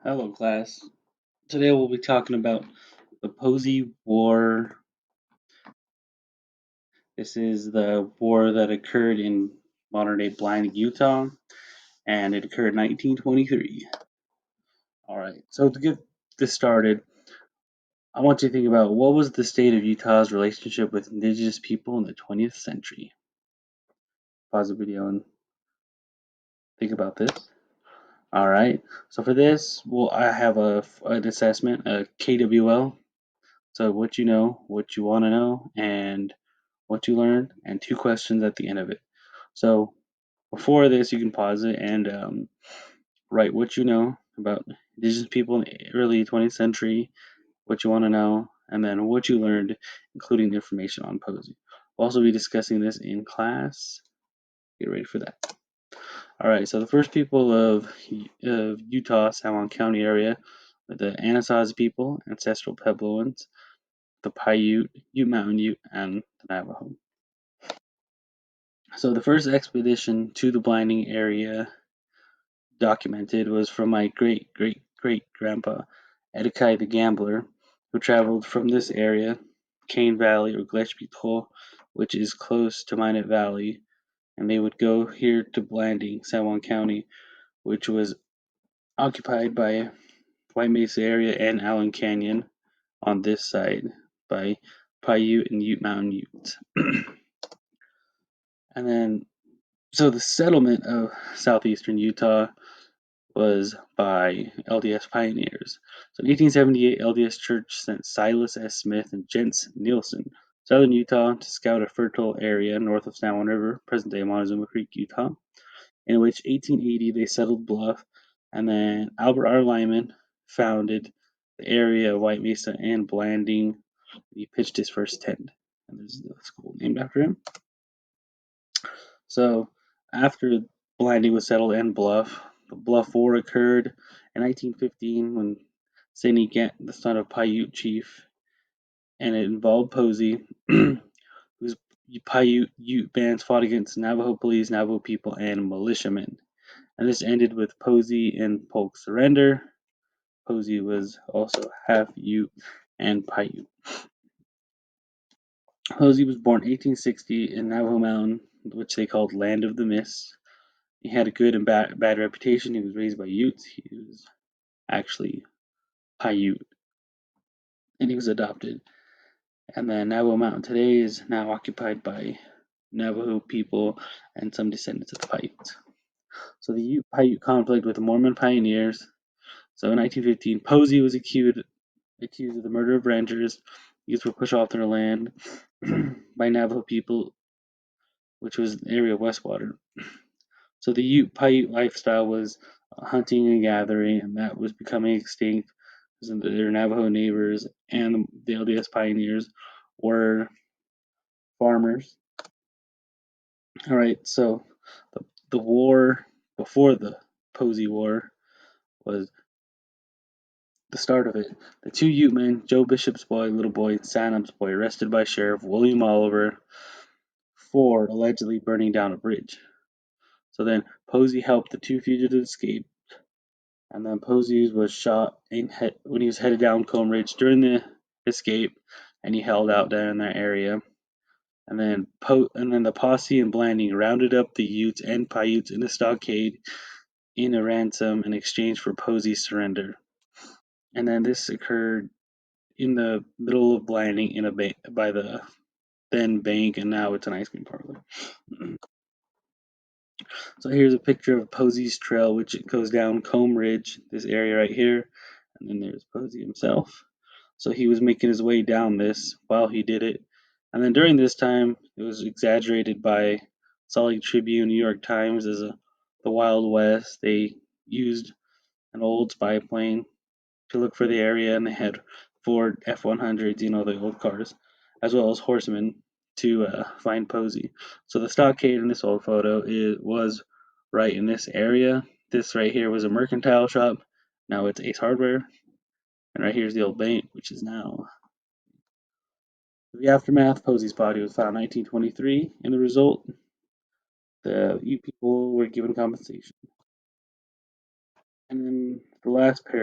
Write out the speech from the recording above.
Hello, class. Today we'll be talking about the Posey War. This is the war that occurred in modern day Blythe, Utah, and it occurred in 1923. All right, so to get this started, I want you to think about what was the state of Utah's relationship with indigenous people in the 20th century. Pause the video and think about this. All right, so for this, I have an assessment, a KWL. So what you know, what you want to know, and what you learned, and two questions at the end of it. So before this, you can pause it and write what you know about indigenous people in the early 20th century, what you want to know, and then what you learned, including the information on Posey. We'll also be discussing this in class. Get ready for that. All right, so the first people of Utah, San Juan County area, were the Anasazi people, ancestral Puebloans, the Paiute, Ute Mountain Ute, and the Navajo. So the first expedition to the blinding area documented was from my great great great grandpa, Edekai the Gambler, who traveled from this area, Cane Valley or Glechpitro, which is close to Minot Valley, and they would go here to Blanding, San Juan County, which was occupied by White Mesa area and Allen Canyon on this side by Paiute and Ute Mountain Utes. And then, so the settlement of southeastern Utah was by LDS pioneers. So in 1878, LDS Church sent Silas S. Smith and Jens Nielsen, southern Utah, to scout a fertile area north of San Juan River, present-day Montezuma Creek, Utah, in which 1880 they settled Bluff, and then Albert R. Lyman founded the area of White Mesa and Blanding. He pitched his first tent, and there's a school named after him. So after Blanding was settled and Bluff, the Bluff War occurred in 1915 when Sidney Gant, the son of Paiute chief, and it involved Posey, whose Paiute Ute bands fought against Navajo police, Navajo people, and militiamen. And this ended with Posey and Polk surrender. Posey was also half Ute and Paiute. Posey was born 1860 in Navajo Mountain, which they called Land of the Mist. He had a good and bad reputation. He was raised by Utes. He was actually Paiute, and he was adopted. And then Navajo Mountain today is now occupied by Navajo people and some descendants of the Paiutes. So the Ute-Paiute conflict with the Mormon pioneers. So in 1915, Posey was accused of the murder of rangers. Youth were pushed off their land by Navajo people, which was the area of Westwater. So the Ute-Paiute lifestyle was hunting and gathering, and that was becoming extinct because their Navajo neighbors and the LDS pioneers were farmers. All right, so the war before the Posey War was the start of it. The two Ute men, Joe Bishop's boy, little boy, and Sanam's boy, arrested by Sheriff William Oliver for allegedly burning down a bridge. So then Posey helped the two fugitives escape, and then Posey was shot when he was headed down Comb Ridge during the escape, and he held out there in that area. And then the posse and Blanding rounded up the Utes and Paiutes in a stockade in a ransom in exchange for Posey's surrender. And then this occurred in the middle of Blanding in by the then bank, and now it's an ice cream parlor. So here's a picture of Posey's trail, which it goes down Comb Ridge, this area right here, and then there's Posey himself. So he was making his way down this while he did it. And then during this time, it was exaggerated by Salt Lake Tribune, New York Times as the Wild West. They used an old spy plane to look for the area, and they had Ford F-100s, the old cars, as well as horsemen to find Posey. So the stockade in this old photo was right in this area. This right here was a mercantile shop. Now it's Ace Hardware. And right here's the old bank, which is now. The aftermath, Posey's body was found in 1923, and the result, the Ute people were given compensation. And then the last paragraph.